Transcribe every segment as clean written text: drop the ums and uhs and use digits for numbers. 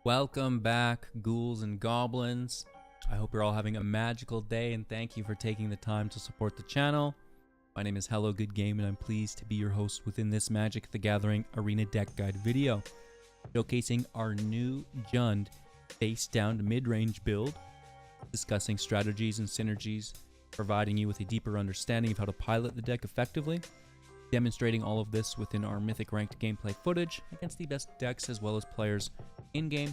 Welcome back, ghouls and goblins. I hope you're all having a magical day, and thank you for taking the time to support the channel. My name is Hello Good Game, and I'm pleased to be your host within this Magic the Gathering Arena Deck Guide video, showcasing our new Jund face-down mid-range build, discussing strategies and synergies, providing you with a deeper understanding of how to pilot the deck effectively, demonstrating all of this within our Mythic Ranked gameplay footage against the best decks as well as players in-game,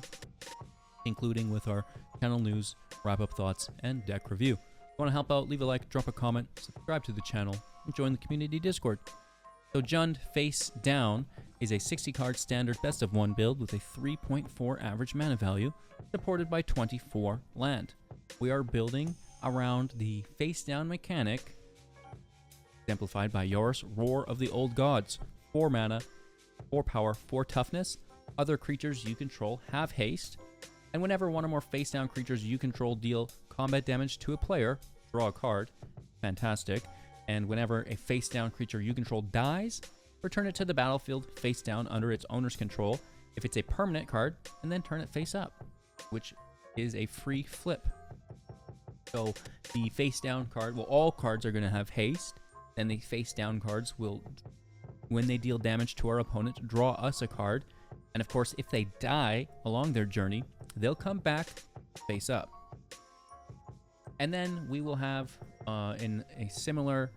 including with our channel news, wrap-up thoughts, and deck review. If you want to help out, leave a like, drop a comment, subscribe to the channel, and join the community Discord. So Jund Face Down is a 60-card standard best-of-1 build with a 3.4 average mana value, supported by 24 land. We are building around the face-down mechanic, exemplified by Yarus, Roar of the Old Gods. 4 mana, 4 power, 4 toughness. Other creatures you control have haste, and whenever one or more face-down creatures you control deal combat damage to a player, draw a card. Fantastic. And whenever a face-down creature you control dies, return it to the battlefield face-down under its owner's control if it's a permanent card, and then turn it face-up, which is a free flip. So the face-down card, well, all cards are going to have haste. Then the face-down cards will, when they deal damage to our opponent, draw us a card. And of course, if they die along their journey, they'll come back face up. And then we will have, in a similar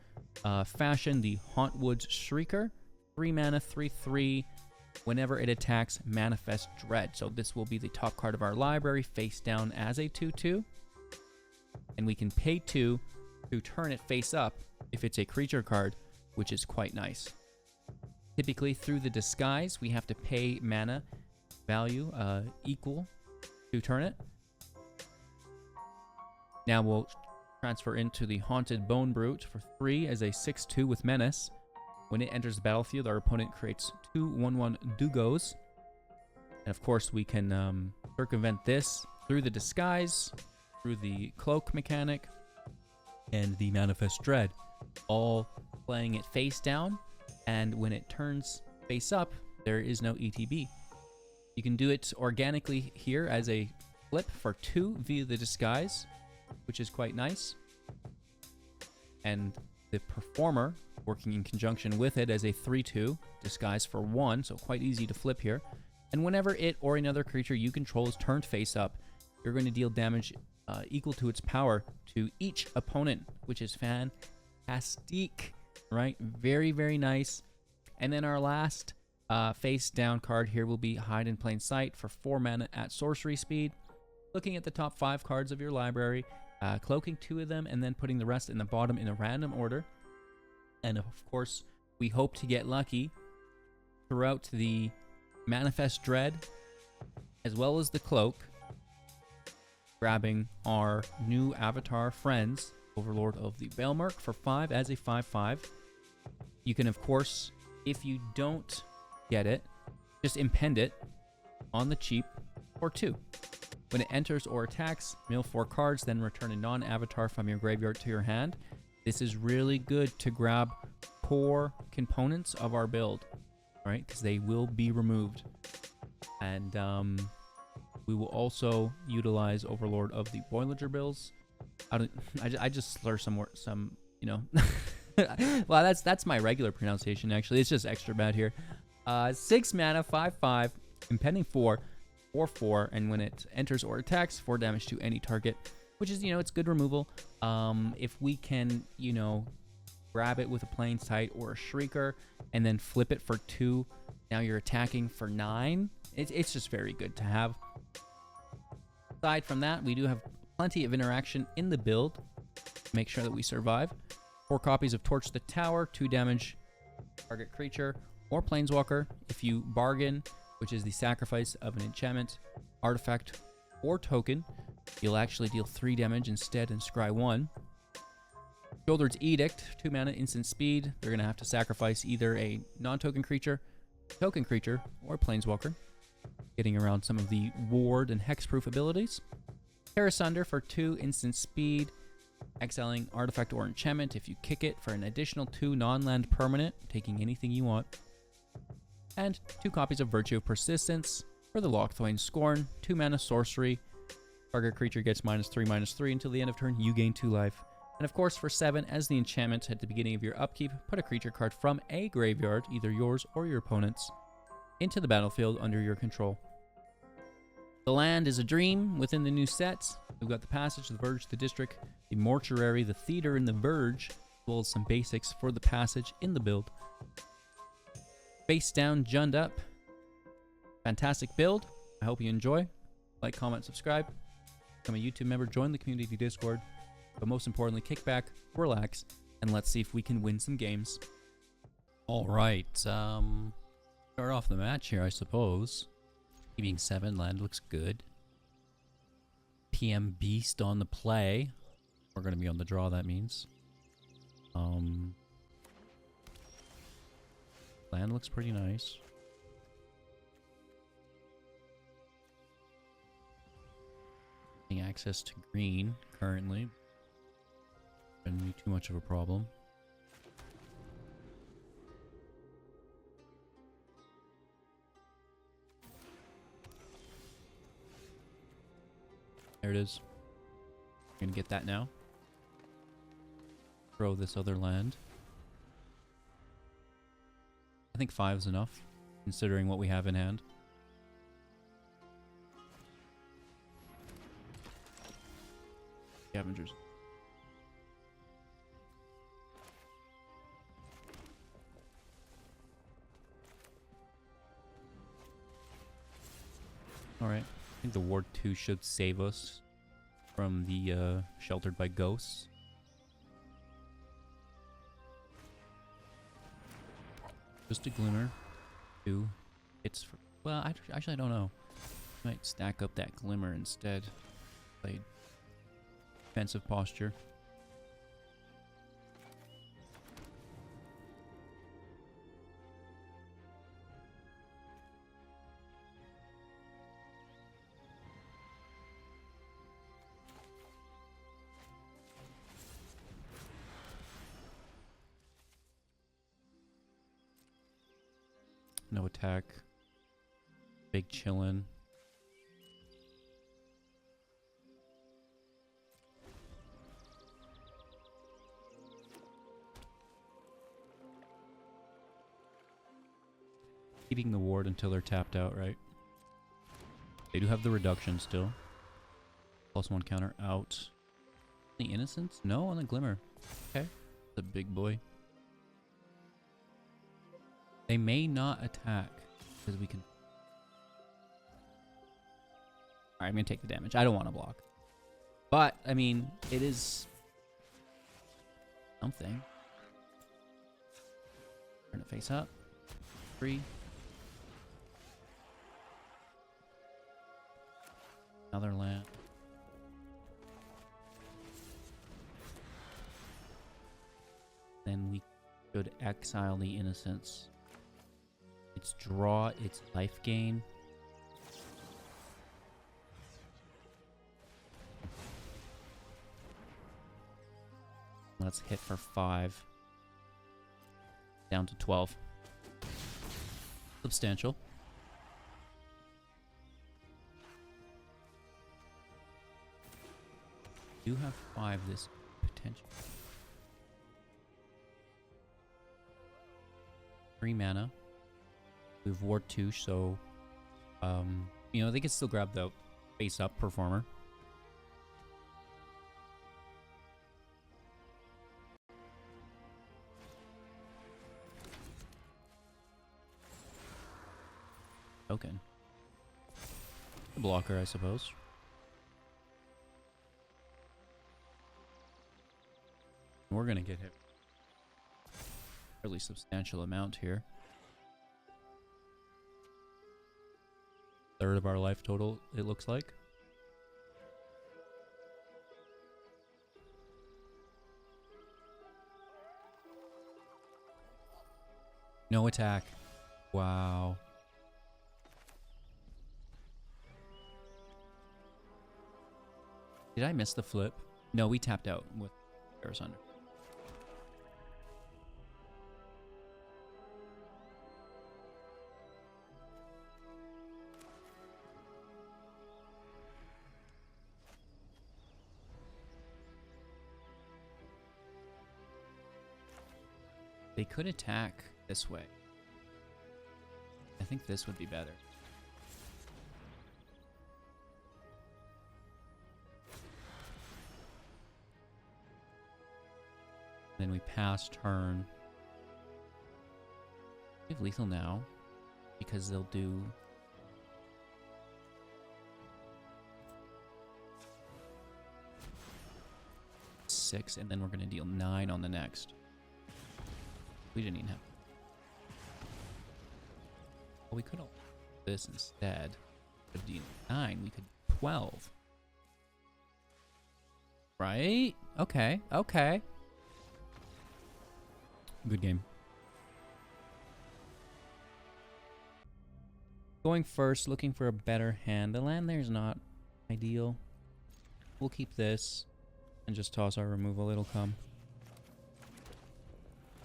fashion, the Hauntwoods Shrieker. 3 mana, 3/3. Whenever it attacks, Manifest Dread. So this will be the top card of our library, face down as a 2/2. And we can pay 2 to turn it face up if it's a creature card, which is quite nice. Typically, through the disguise, we have to pay mana value equal to turn it. Now we'll transfer into the Haunted Bone Brute for 3 as a 6/2 with Menace. When it enters the battlefield, our opponent creates 2 1/1 Dugos. And of course, we can circumvent this through the disguise, through the cloak mechanic, and the Manifest Dread, all playing it face down, and when it turns face up, there is no ETB. You can do it organically here as a flip for 2 via the disguise, which is quite nice. And the Performer, working in conjunction with it as a 3/2, disguise for 1, so quite easy to flip here. And whenever it or another creature you control is turned face up, you're going to deal damage equal to its power to each opponent, which is fantastic, right? Very, very nice. And then our last face down card here will be Hide in Plain Sight for 4 mana at sorcery speed. Looking at the top 5 cards of your library, cloaking 2 of them, and then putting the rest in the bottom in a random order. And of course, we hope to get lucky throughout the Manifest Dread, as well as the cloak, grabbing our new avatar friends, Overlord of the Bailmerk for 5 as a 5/5. You can, of course, if you don't get it, just impend it on the cheap for 2. When it enters or attacks, mill 4 cards, then return a non-avatar from your graveyard to your hand. This is really good to grab core components of our build, right? Because they will be removed. And we will also utilize Overlord of the Boilerbilges. I just slur some, you know. Well, that's my regular pronunciation, actually. It's just extra bad here. 6 mana, 5/5, impending 4, 4/4, and when it enters or attacks, 4 damage to any target, which is, it's good removal. If we can, grab it with a Plain Sight or a Shrieker, and then flip it for 2, now you're attacking for 9. It's just very good to have. Aside from that, we do have plenty of interaction in the build to make sure that we survive. 4 copies of Torch the Tower, 2 damage target creature or planeswalker. If you bargain, which is the sacrifice of an enchantment, artifact, or token, you'll actually deal 3 damage instead and scry 1. Shouldered's Edict, 2 mana, instant speed. They're going to have to sacrifice either a non-token creature, token creature, or planeswalker, getting around some of the ward and hexproof abilities. Tear Asunder for 2 instant speed, exiling artifact or enchantment if you kick it for an additional 2 non-land permanent, taking anything you want. And 2 copies of Virtue of Persistence. For the Lochthwain Scorn, 2 mana sorcery. Target creature gets -3/-3 until the end of turn. You gain 2 life. And of course, for 7, as the enchantment at the beginning of your upkeep, put a creature card from a graveyard, either yours or your opponent's, into the battlefield under your control. The land is a dream within the new sets. We've got the Passage, the Verge, the District, the Mortuary, the Theater, and the Verge, as well as some basics for the Passage in the build. Face down, Jund up. Fantastic build. I hope you enjoy. Like, comment, subscribe. Become a YouTube member, join the community Discord. But most importantly, kick back, relax, and let's see if we can win some games. Alright, start off the match here, I suppose. Keeping 7, land looks good. PM Beast on the play. We're going to be on the draw, that means. Land looks pretty nice. Getting access to green, currently. Shouldn't be too much of a problem. There it is. We're gonna get that now. Throw this other land. I think 5 is enough, considering what we have in hand. Scavengers. Alright. I think the Ward 2 should save us from the Sheltered by Ghosts. Just a Glimmer. 2 hits for... Well, actually I don't know. Might stack up that Glimmer instead. Play defensive posture. No attack. Big chillin'. Keeping the ward until they're tapped out, right? They do have the reduction still. +1 counter out. The Innocence? No, on the Glimmer. Okay. The big boy. They may not attack, because we can... Alright, I'm going to take the damage. I don't want to block. But, I mean, it is... something. Turn it face up. 3. Another land. Then we should exile the Innocence. Its draw, its life gain. Let's hit for 5. Down to 12. Substantial. Do have 5 this potential. 3 mana. We have Ward 2, so you know, they can still grab the face up performer. Token. The blocker, I suppose. We're gonna get hit. Fairly substantial amount here. Third of our life total, it looks like. No attack. Wow. Did I miss the flip? No, we tapped out with Yarus under. They could attack this way. I think this would be better. Then we pass turn. We have lethal now because they'll do 6, and then we're going to deal 9 on the next. We didn't even have. Well, we could have this instead. Could deal 9. We could 12. Right? Okay. Okay. Good game. Going first, looking for a better hand. The land there's not ideal. We'll keep this and just toss our removal. It'll come.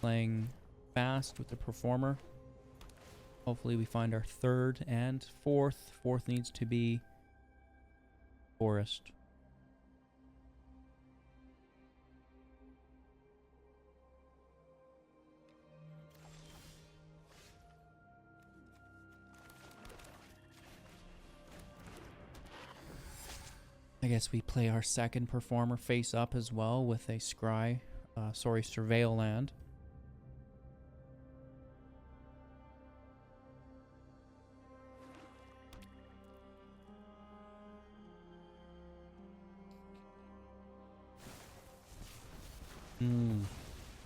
Playing fast with the performer. Hopefully we find our third and fourth. Fourth needs to be forest. I guess we play our second performer face up as well with a Surveil land.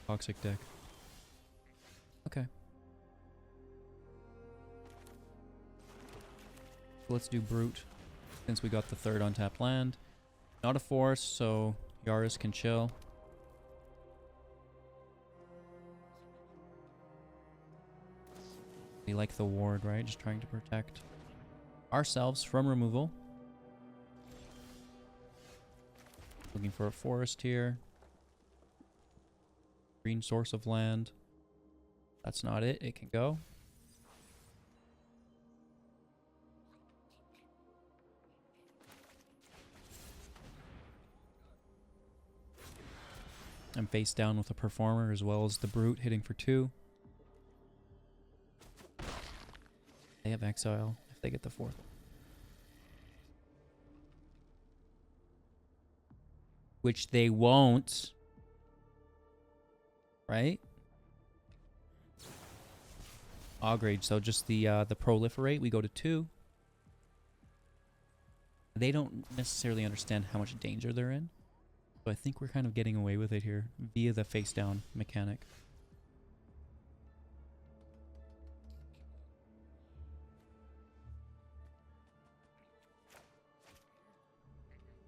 Toxic deck. Okay. Let's do Brute. Since we got the third untapped land. Not a forest, so Yarus can chill. We like the ward, right? Just trying to protect ourselves from removal. Looking for a forest here. Green source of land. That's not it. It can go. I'm face down with a performer as well as the brute hitting for 2. They have exile if they get the 4th. Which they won't. Right? Augrage, so just the proliferate, we go to 2. They don't necessarily understand how much danger they're in. So I think we're kind of getting away with it here via the face down mechanic.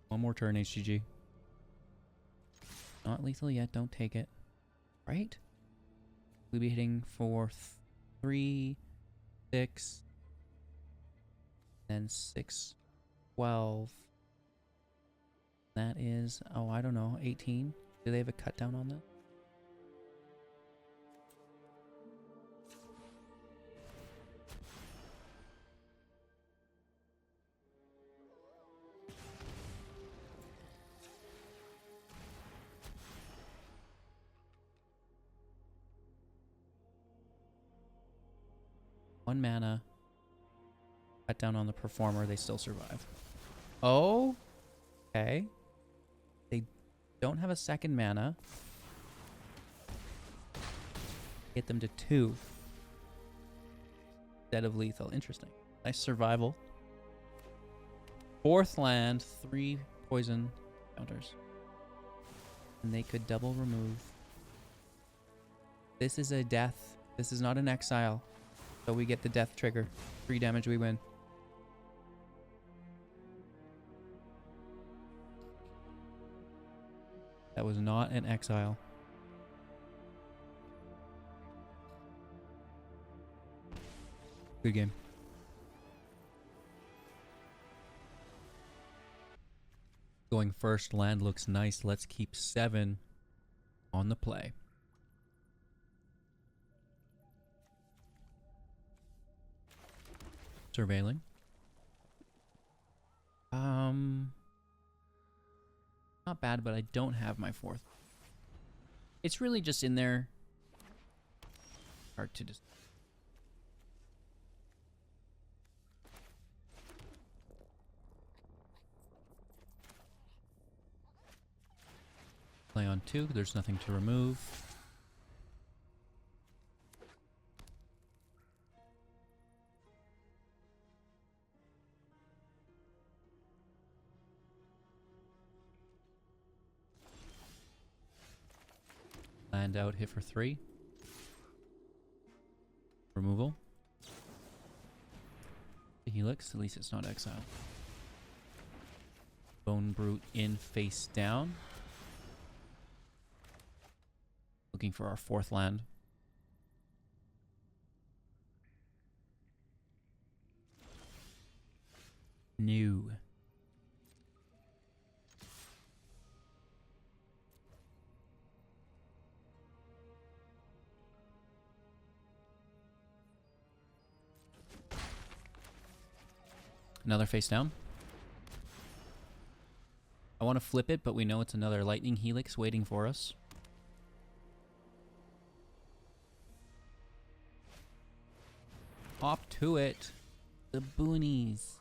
One more turn, HGG. Not lethal yet, don't take it. Right? We'll be hitting for 3, 6, then 6, 12. That is, oh, I don't know, 18. Do they have a cut down on that? One mana. Cut down on the performer, they still survive. Oh, okay. They don't have a second mana. Hit them to 2 instead of lethal. Interesting. Nice survival. 4th land, 3 poison counters. And they could double remove. This is a death. This is not an exile. So we get the death trigger. 3 damage, we win. That was not an exile. Good game. Going first, land looks nice. Let's keep 7 on the play. Surveilling. Not bad, but I don't have my 4th. It's really just in there hard to just. Play on 2, there's nothing to remove. Land out, hit for 3. Removal. The Helix, at least it's not exile. Bone Brute in face down. Looking for our 4th land. New. Another face down. I want to flip it, but we know it's another Lightning Helix waiting for us. Hop to it. The boonies.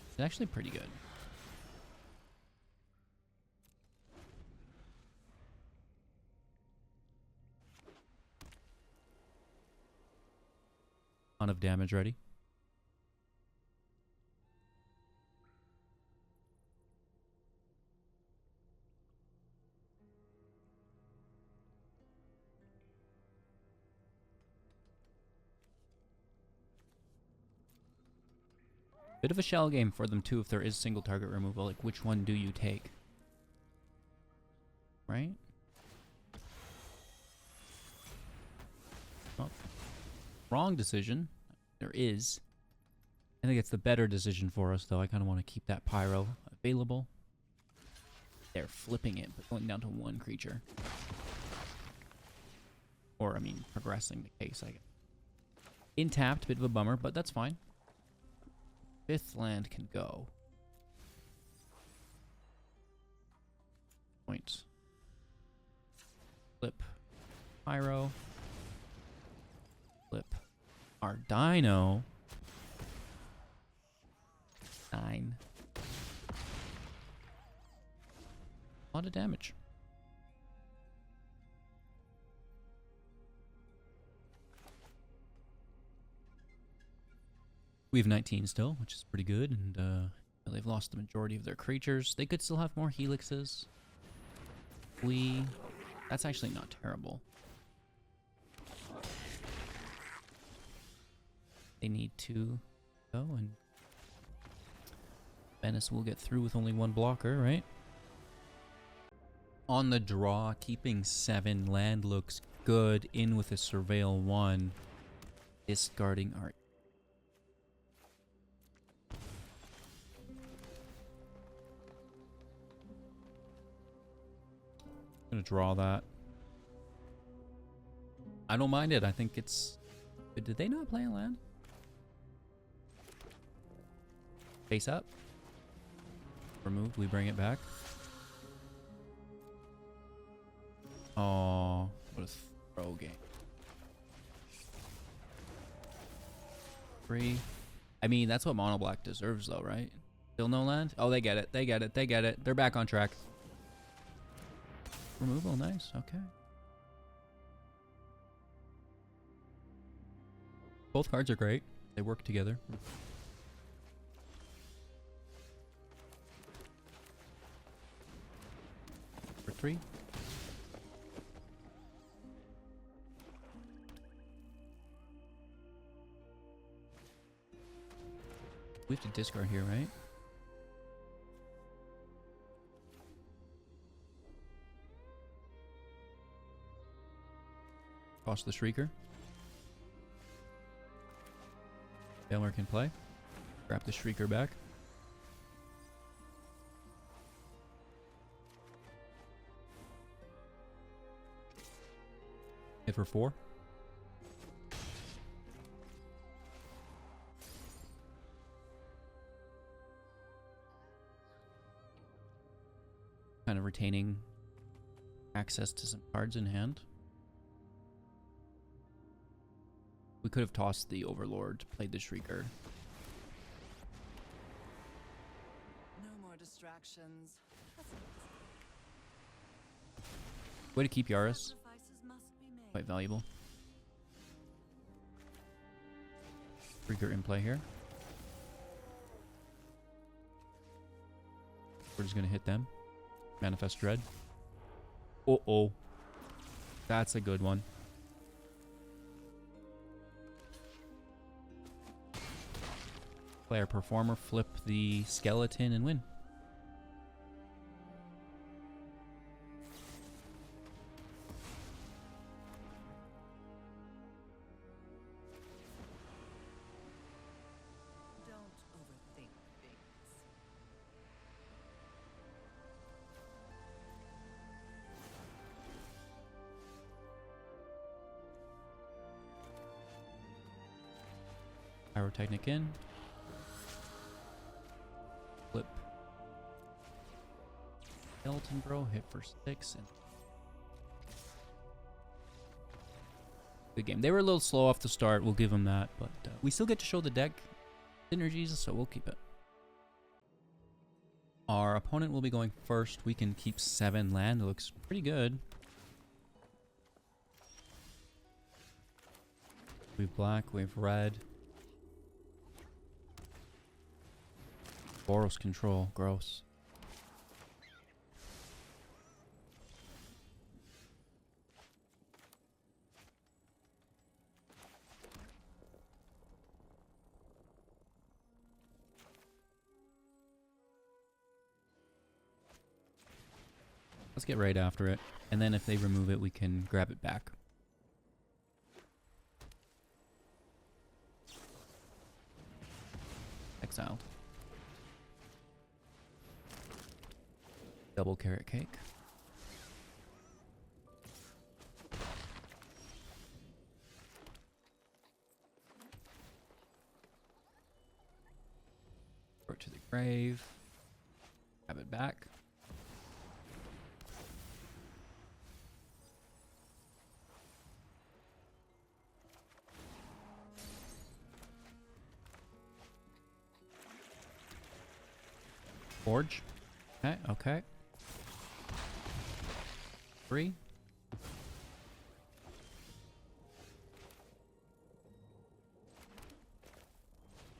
It's actually pretty good. Ton of damage ready. Bit of a shell game for them too if there is single target removal. Like, which one do you take? Right? Well, wrong decision. There is. I think it's the better decision for us, though. I kind of want to keep that Pyro available. They're flipping it, but going down to 1 creature. Or, I mean, progressing the case, I guess. Intapped, bit of a bummer, but that's fine. 5th land can go. Point. Flip. Pyro. Flip. Our Dino. 9. A lot of damage. We have 19 still, which is pretty good, and they've lost the majority of their creatures. They could still have more helixes. That's actually not terrible. They need to go, and Venice will get through with only 1 blocker, right? On the draw, keeping 7 land looks good. In with a Surveil 1. Discarding our... I'm gonna draw that. I don't mind it. I think it's... Did they not play a land? Face up. Removed. We bring it back. Oh, what a throw game. 3. I mean, that's what Mono Black deserves, though, right? Still no land? Oh, they get it. They get it. They get it. They're back on track. Removal, nice. Okay. Both cards are great. They work together. For 3. We have to discard here, right? Toss the Shrieker. Baylor can play. Grab the Shrieker back. Hit for 4. Kind kind of retaining access to some cards in hand. We could have tossed the Overlord, played the Shrieker. No more distractions. Way to keep Yarus. Sacrifices must be made. Quite valuable. Shrieker in play here. We're just gonna hit them. Manifest Dread. Uh-oh. That's a good one. Player performer, flip the skeleton and win. Don't overthink things. Pyrotechnic in. Flip. Skeleton Bro, hit for 6. And good game. They were a little slow off the start, we'll give them that, but we still get to show the deck synergies, so we'll keep it. Our opponent will be going first. We can keep 7 land. It looks pretty good. We have black, we have red. Boros control, gross. Let's get right after it. And then if they remove it, we can grab it back. Exiled. Double carrot cake. Throw it to the grave. Grab it back. Forge. Okay, okay. 3.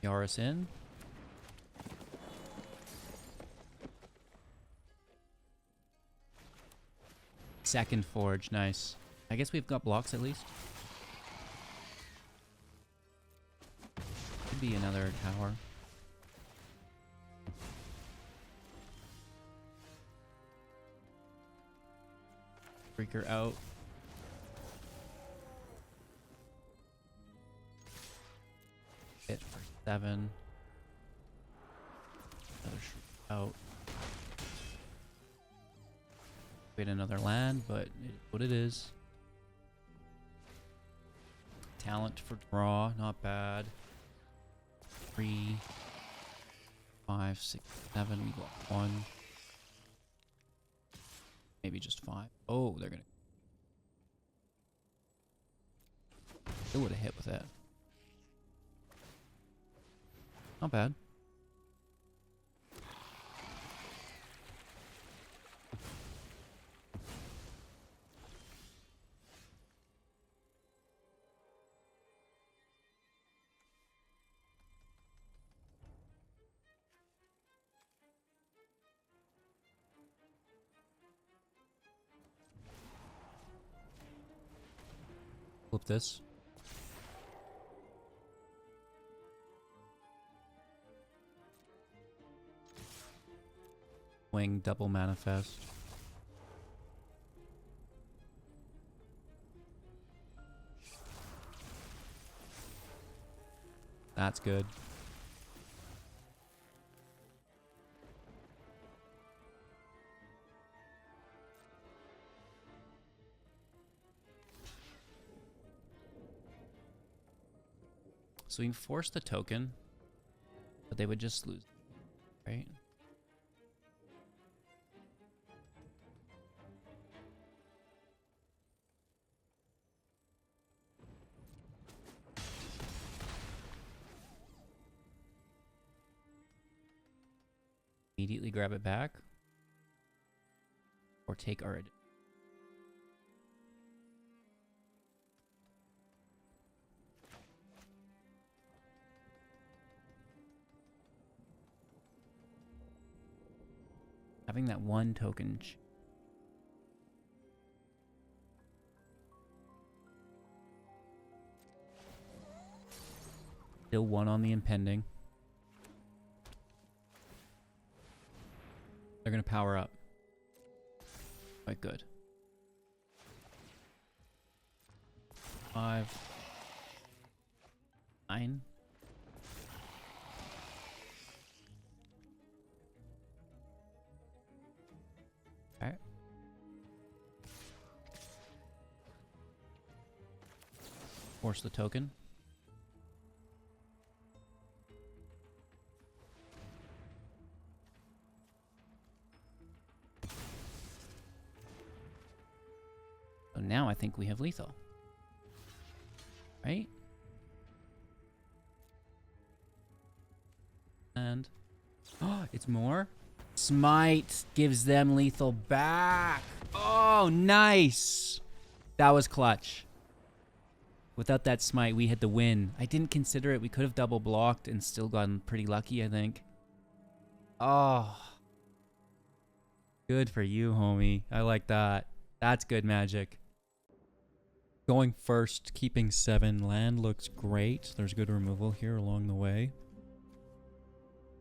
Yarus in. Second Forge, nice. I guess we've got blocks at least. Could be another tower. Shrieker out. Hit for 7. Another Shrieker out. Wait, another land, but it is what it is. Talent for draw, not bad. 3, 5, 6, 7. We got 1. Maybe just 5. Oh, they're gonna. They would have hit with that. Not bad. Flip this. Wing double manifest. That's good. So we can force the token, but they would just lose, right? Immediately grab it back. Or take our... Having that one token... Still one on the impending. They're gonna power up. Quite good. 5, 9. Okay. Force the token. So now I think we have lethal. Right? And... oh, it's more? Smite gives them lethal back! Oh, nice! That was clutch. Without that smite, we had the win. I didn't consider it. We could have double blocked and still gotten pretty lucky, I think. Oh. Good for you, homie. I like that. That's good magic. Going first, keeping 7. Land looks great. There's good removal here along the way.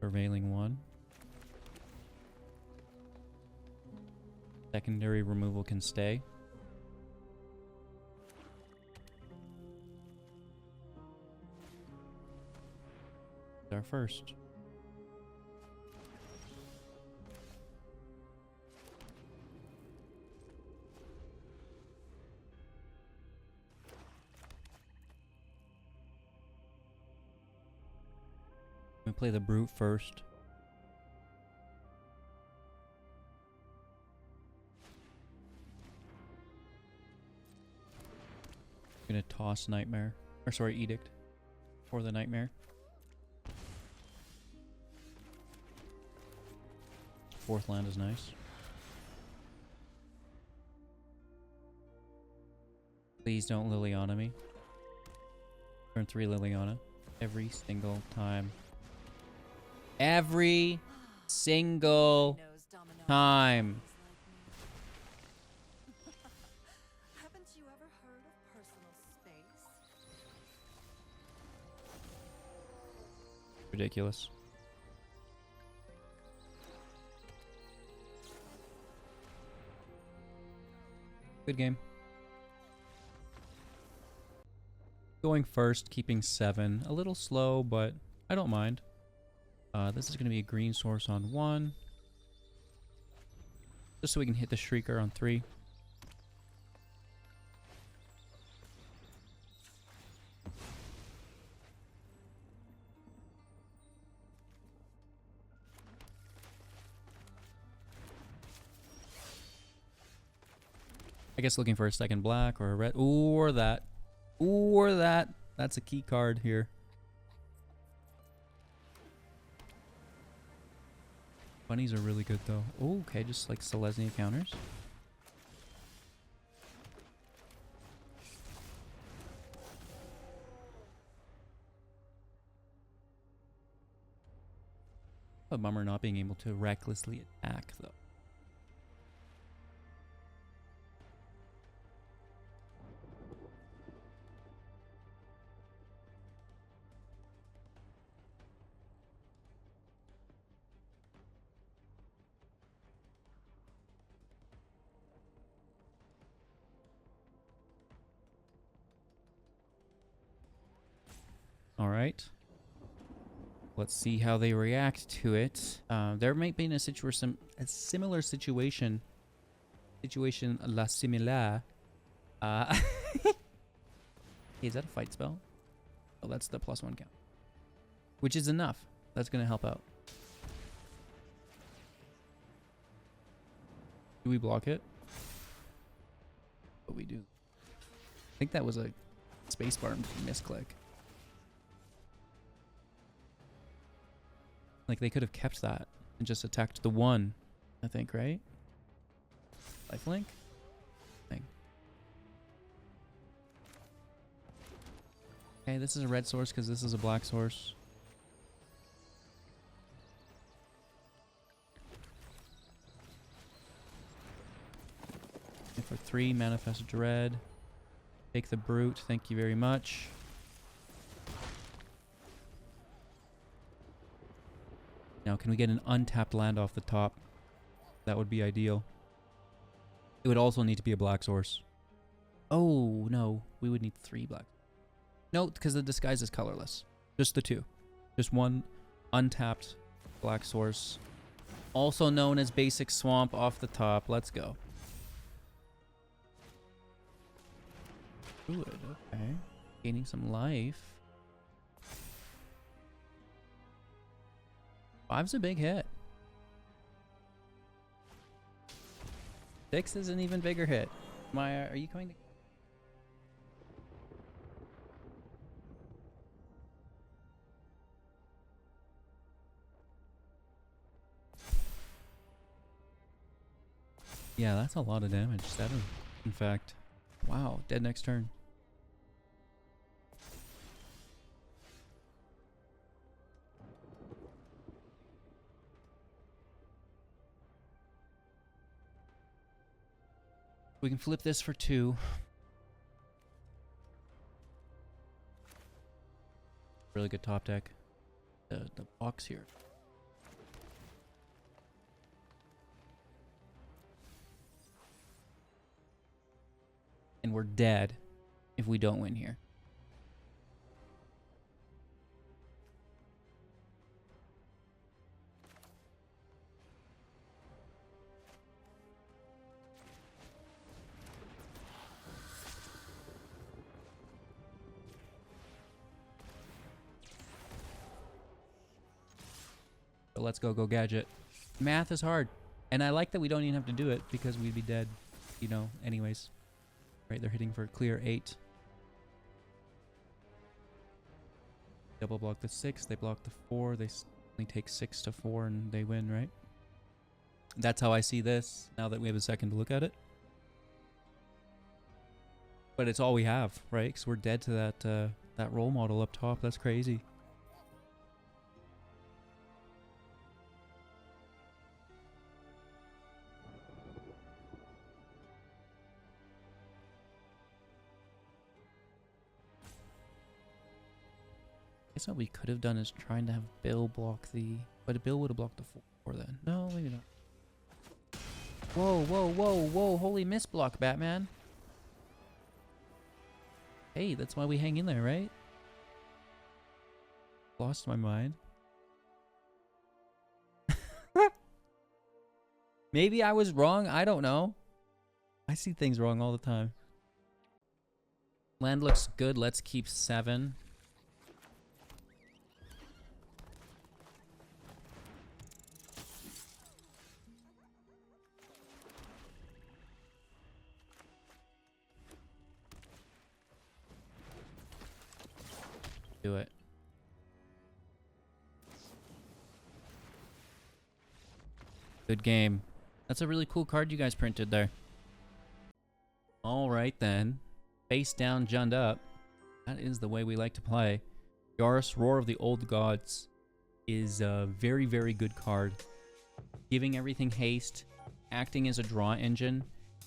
Surveilling 1. Secondary removal can stay. Our first. I'm gonna play the brute first. I'm gonna toss nightmare, or sorry, edict for the nightmare. Fourth land is nice. Please don't Liliana me. Turn 3 Liliana. Every single time. Every single time. Haven't you ever heard of personal space? Ridiculous. Good game. Going first, keeping 7. A little slow, but I don't mind. This is going to be a green source on 1. Just so we can hit the Shrieker on 3. I guess looking for a second black or a red, or that. Or that. That's a key card here. Bunnies are really good though. Oh, okay, just like Selesnya counters. A bummer not being able to recklessly attack though. All right. Let's see how they react to it. There might be in a similar situation. Situation la similar. Is that a fight spell? Oh, that's the +1 count. Which is enough. That's going to help out. Do we block it? Oh, we do. I think that was a spacebar misclick. Like, they could have kept that. And just attacked the 1, I think, right? Lifelink? Thing. Okay, this is a red source because this is a black source. And for 3, Manifest Dread. Take the Brute, thank you very much. Now, can we get an untapped land off the top? That would be ideal. It would also need to be a black source. Oh, no. We would need 3 black. No, because the disguise is colorless. Just the 2. Just 1 untapped black source. Also known as basic swamp off the top. Let's go. Good, okay. Gaining some life. 5's a big hit. 6 is an even bigger hit. Maya, are you coming to... Yeah, that's a lot of damage. 7, in fact. Wow, dead next turn. We can flip this for 2. Really good top deck. The box here. And we're dead if we don't win here. So let's go gadget. Math is hard. And I like that we don't even have to do it because we'd be dead, you know, anyways. Right, they're hitting for clear 8. Double block the 6, they block the 4, they only take 6 to 4 and they win, right? That's how I see this, now that we have a second to look at it. But it's all we have, right? Because we're dead to that role model up top. That's crazy. I guess what we could have done is trying to have Bill block the... But Bill would have blocked the 4 then. No, maybe not. Whoa, whoa, whoa, whoa. Holy misblock, Batman. Hey, that's why we hang in there, right? Lost my mind. Maybe I was wrong. I don't know. I see things wrong all the time. Land looks good. Let's keep 7. Do it. Good game. That's a really cool card you guys printed there. Alright then. Face down, Junned up. That is the way we like to play. Yarus, Roar of the Old Gods is a very, very good card. Giving everything haste, acting as a draw engine,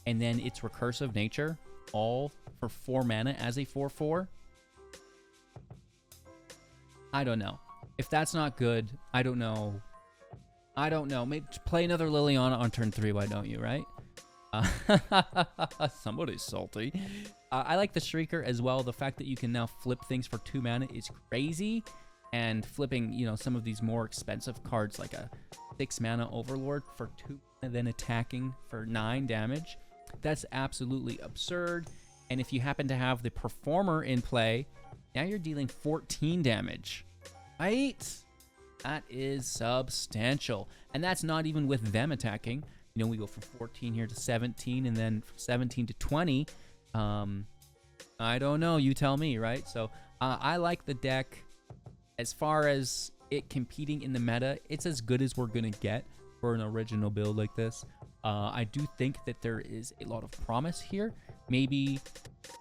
and then its recursive nature, all for 4 mana as a 4/4. I don't know. If that's not good, I don't know. I don't know. Maybe play another Liliana on turn 3, why don't you, right? Somebody's salty. I like the Shrieker as well. The fact that you can now flip things for 2 mana is crazy. And flipping, you know, some of these more expensive cards like a 6 mana Overlord for 2 and then attacking for 9 damage. That's absolutely absurd. And if you happen to have the Performer in play, now you're dealing 14 damage, right? That is substantial. And that's not even with them attacking. You know, we go from 14 here to 17 and then from 17 to 20. I don't know. You tell me, right? So I like the deck. As far as it competing in the meta, it's as good as we're gonna get for an original build like this. I do think that there is a lot of promise here. Maybe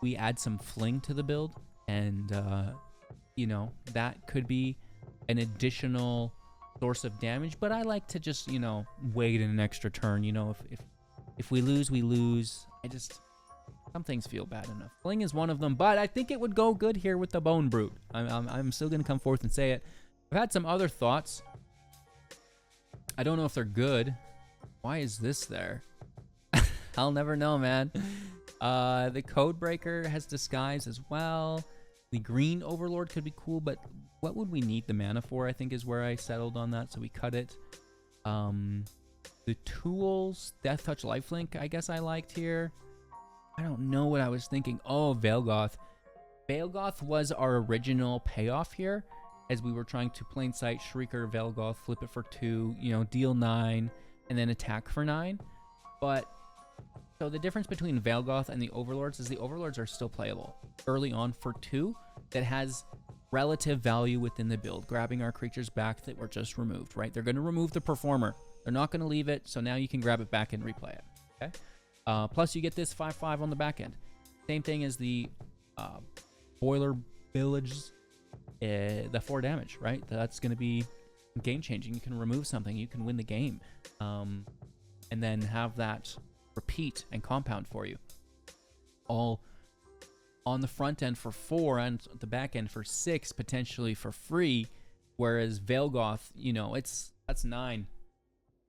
we add some fling to the build, and you know, that could be an additional source of damage. But I like to just, you know, wait an extra turn. You know, if we lose, we lose. Some things feel bad enough. Fling is one of them, but I think it would go good here with the Bone Brute. I'm still gonna come forth and say it. I've had some other thoughts. I don't know if they're good. Why is this there? I'll never know, man. The Codebreaker has Disguise as well. The green Overlord could be cool, but what would we need the mana for, I think, is where I settled on that, so we cut it. The tools, Death Touch Lifelink, I guess I liked here. I don't know what I was thinking. Oh, Veilgoth. Veilgoth was our original payoff here, as we were trying to plain sight Shrieker, Veilgoth, flip it for 2, you know, deal 9, and then attack for 9. But, so the difference between Veilgoth and the Overlords is the Overlords are still playable early on for 2 that has relative value within the build, grabbing our creatures back that were just removed, right? They're going to remove the Performer. They're not going to leave it, so now you can grab it back and replay it, okay? Plus, you get this 5/5 on the back end. Same thing as the Boilerbilges, the 4 damage, right? That's going to be game-changing. You can remove something. You can win the game. And then have that repeat and compound for you. All on the front end for 4 and the back end for 6, potentially for free. Whereas Veilgoth, you know, that's 9.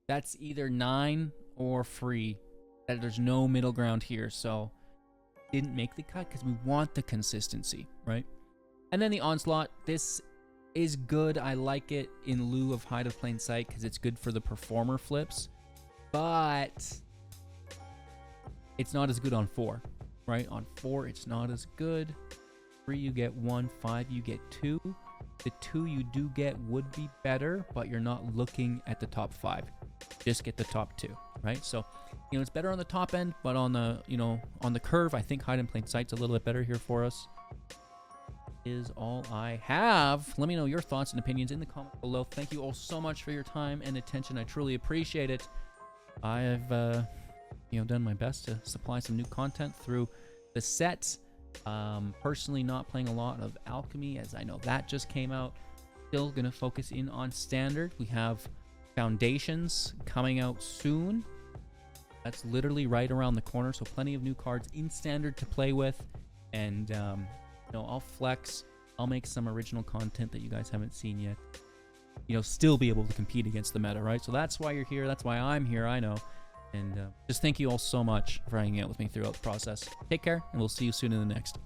That's either 9 or free. There's no middle ground here, so didn't make the cut because we want the consistency, right? And then the Onslaught, this is good. I like it in lieu of Hide of Plain Sight because it's good for the Performer flips, but it's not as good on 4, right? On 4, it's not as good. 3, you get 1. 5, you get 2. The 2 you do get would be better, but you're not looking at the top 5. Just get the top 2, right? So, you know, it's better on the top end, but on the, you know, on the curve, I think Hide in Plain Sight's a little bit better here for us. Is all I have. Let me know your thoughts and opinions in the comments below. Thank you all so much for your time and attention. I truly appreciate it. I have, you know, done my best to supply some new content through the set. Personally, not playing a lot of Alchemy, as I know that just came out. Still gonna focus in on Standard. We have Foundations coming out soon. That's literally right around the corner, so plenty of new cards in Standard to play with. And you know, I'll flex. I'll make some original content that you guys haven't seen yet. You know, still be able to compete against the meta, right? So that's why you're here. That's why I'm here. I know. And just thank you all so much for hanging out with me throughout the process. Take care, and we'll see you soon in the next.